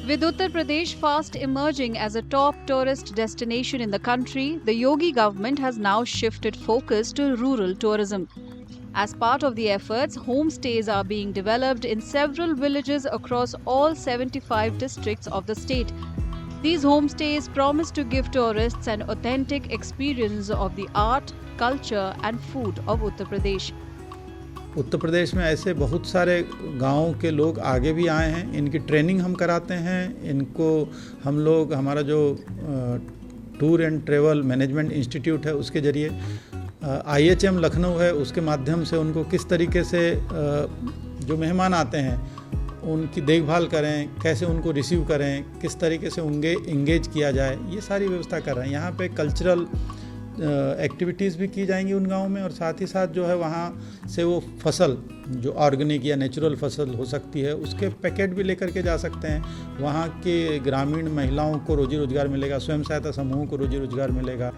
With Uttar Pradesh fast emerging as a top tourist destination in the country, the Yogi government has now shifted focus to rural tourism. As part of the efforts, homestays are being developed in several villages across all 75 districts of the state. These homestays promise to give tourists an authentic experience of the art, culture and food of Uttar Pradesh. Uttar Pradesh में ऐसे बहुत सारे गाँव के लोग आगे भी आए हैं। इनकी ट्रेनिंग हम कराते हैं। इनको हम लोग हमारा जो tour and travel management institute है उसके ज़रिए IHM लखनऊ है उसके माध्यम से उनको किस तरीके से जो मेहमान आते हैं उनकी देखभाल करें, कैसे उनको रिसीव करें, किस तरीके से उनके इंगेज किया जाए, ये सारी व्यवस्था कर रहे हैं। यहाँ पे कल्चरल एक्टिविटीज़ भी की जाएंगी उन गाँव में और साथ ही साथ जो है वहाँ से वो फसल जो ऑर्गेनिक या नेचुरल फसल हो सकती है उसके पैकेट भी लेकर के जा सकते हैं। वहाँ के ग्रामीण महिलाओं को रोजी रोजगार मिलेगा, स्वयं सहायता समूहों को रोजी रोजगार मिलेगा।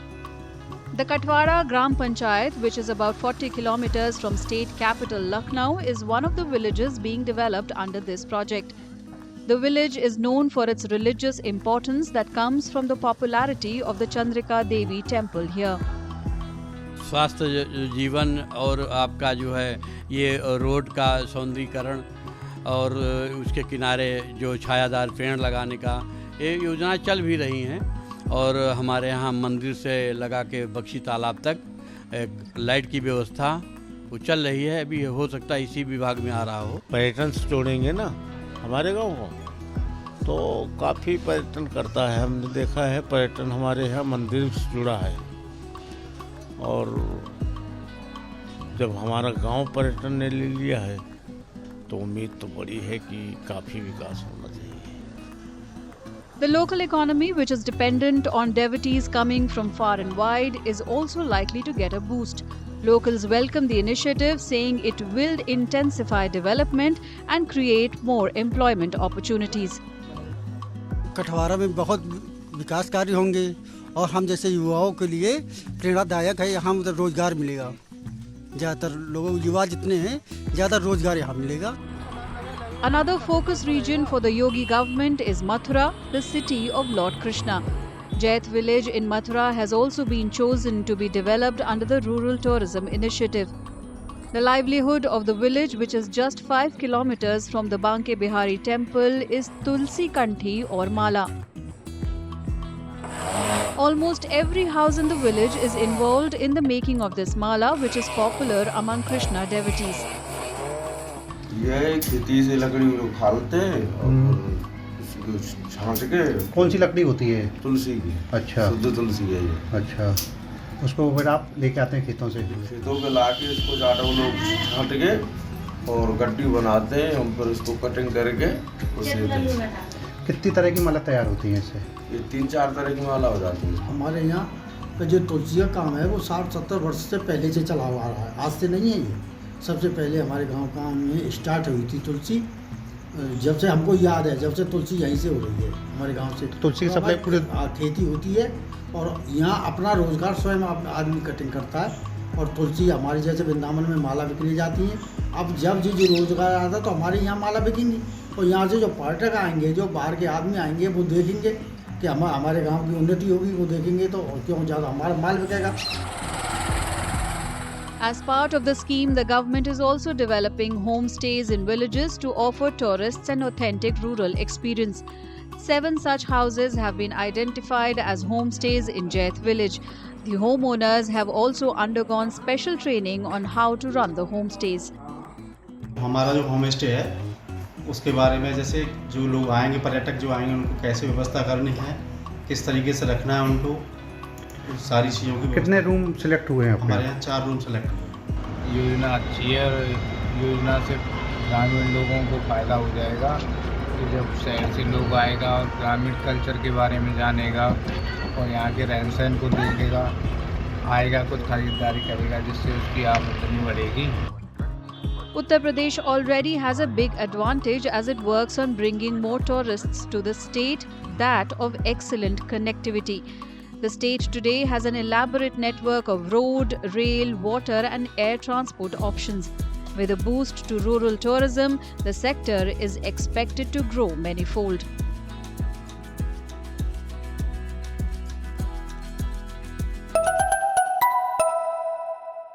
The Katwara Gram Panchayat, which is about 40 kilometers from state capital Lucknow, is one of the villages being developed under this project. The village is known for its religious importance that comes from the popularity of the Chandrika Devi temple here. स्वास्थ्य जीवन और आपका जो है ये road का सौंदर्यीकरण और उसके किनारे जो छायादार पेड़ लगाने का ये योजनाएं चल भी रही हैं और हमारे यहाँ मंदिर से लगा के बख्शी तालाब तक लाइट की व्यवस्था वो चल रही है। अभी हो सकता है इसी विभाग में आ रहा हो। पर्यटन से जोड़ेंगे ना हमारे गांव को तो काफ़ी पर्यटन करता है। हमने देखा है पर्यटन हमारे यहाँ मंदिर से जुड़ा है और जब हमारा गांव पर्यटन ने ले लिया है तो उम्मीद तो बड़ी है कि काफ़ी विकास होना चाहिए। The local economy, which is dependent on devotees coming from far and wide, is also likely to get a boost. Locals welcome the initiative, saying it will intensify development and create more employment opportunities. कठवारा में बहुत विकास कार्य होंगे और हम जैसे युवाओं के लिए प्रेरणादायक है। यहाँ मतलब रोजगार मिलेगा। ज़्यादातर लोगों युवा जितने हैं ज़्यादा रोजगार यहाँ मिलेगा। Another focus region for the Yogi government is Mathura, the city of Lord Krishna. Jaith village in Mathura has also been chosen to be developed under the Rural Tourism Initiative. The livelihood of the village, which is just 5 kilometers from the Banke Bihari temple, is Tulsi Kanthi or Mala. Almost every house in the village is involved in the making of this mala, which is popular among Krishna devotees. यह खेती से लकड़ी उखाड़ते हैं और उसको छांट के। कौन सी लकड़ी होती है? तुलसी की। अच्छा, शुद्ध तुलसी है ये। अच्छा, उसको फिर आप लेके आते हैं खेतों से? खेतों पे ला के इसको जाटा वो लोग छांट के और गड्डी बनाते हैं और फिर उसको कटिंग करके उसे। कितनी तरह की माला तैयार होती है इससे? ये 3-4 तरह की माला हो जाती है। हमारे यहाँ का जो तुलसी का काम है वो 60-70 वर्ष से पहले से चला हुआ रहा है। आज से नहीं है ये। सबसे पहले हमारे गांव का में स्टार्ट हुई थी तुलसी। जब से हमको याद है जब से तुलसी यहीं से हो रही है हमारे गांव से। तुलसी की सप्लाई पूरे खेती होती है और यहाँ अपना रोजगार स्वयं आदमी कटिंग करता है और तुलसी हमारे जैसे वृंदावन में माला बिकने जाती है। अब जब जी जो रोजगार आता है तो हमारे यहाँ माला बिकेंगी और यहाँ से जो पर्यटक आएंगे, जो बाहर के आदमी आएंगे वो देखेंगे कि हमारे गाँव की उन्नति होगी। वो देखेंगे तो क्यों ज़्यादा हमारा माल बिकेगा। As part of the scheme, the government is also developing homestays in villages to offer tourists an authentic rural experience. 7 such houses have been identified as homestays in Jaith village. The homeowners have also undergone special training on how to run the homestays. हमारा जो home stay है उसके बारे में जैसे जो लोग आएंगे, पर्यटक जो आएंगे उनको कैसे व्यवस्था करनी है, किस तरीके से रखना है उनको, सारी चीज़ों की। कितने रूम सिलेक्ट हुए हैं? हमारे यहाँ 4 रूम सेलेक्ट हुए। योजना अच्छी है और योजना से ग्रामीण लोगों को फ़ायदा हो जाएगा कि जब शहर से लोग आएगा और ग्रामीण कल्चर के बारे में जानेगा और यहाँ के रहन सहन को देखेगा, आएगा कुछ खरीदारी करेगा जिससे उसकी आमदनी बढ़ेगी। Uttar Pradesh already has a big advantage as it works on bringing more tourists to the state, that of excellent connectivity. The state today has an elaborate network of road, rail, water and air transport options. With a boost to rural tourism, the sector is expected to grow manifold.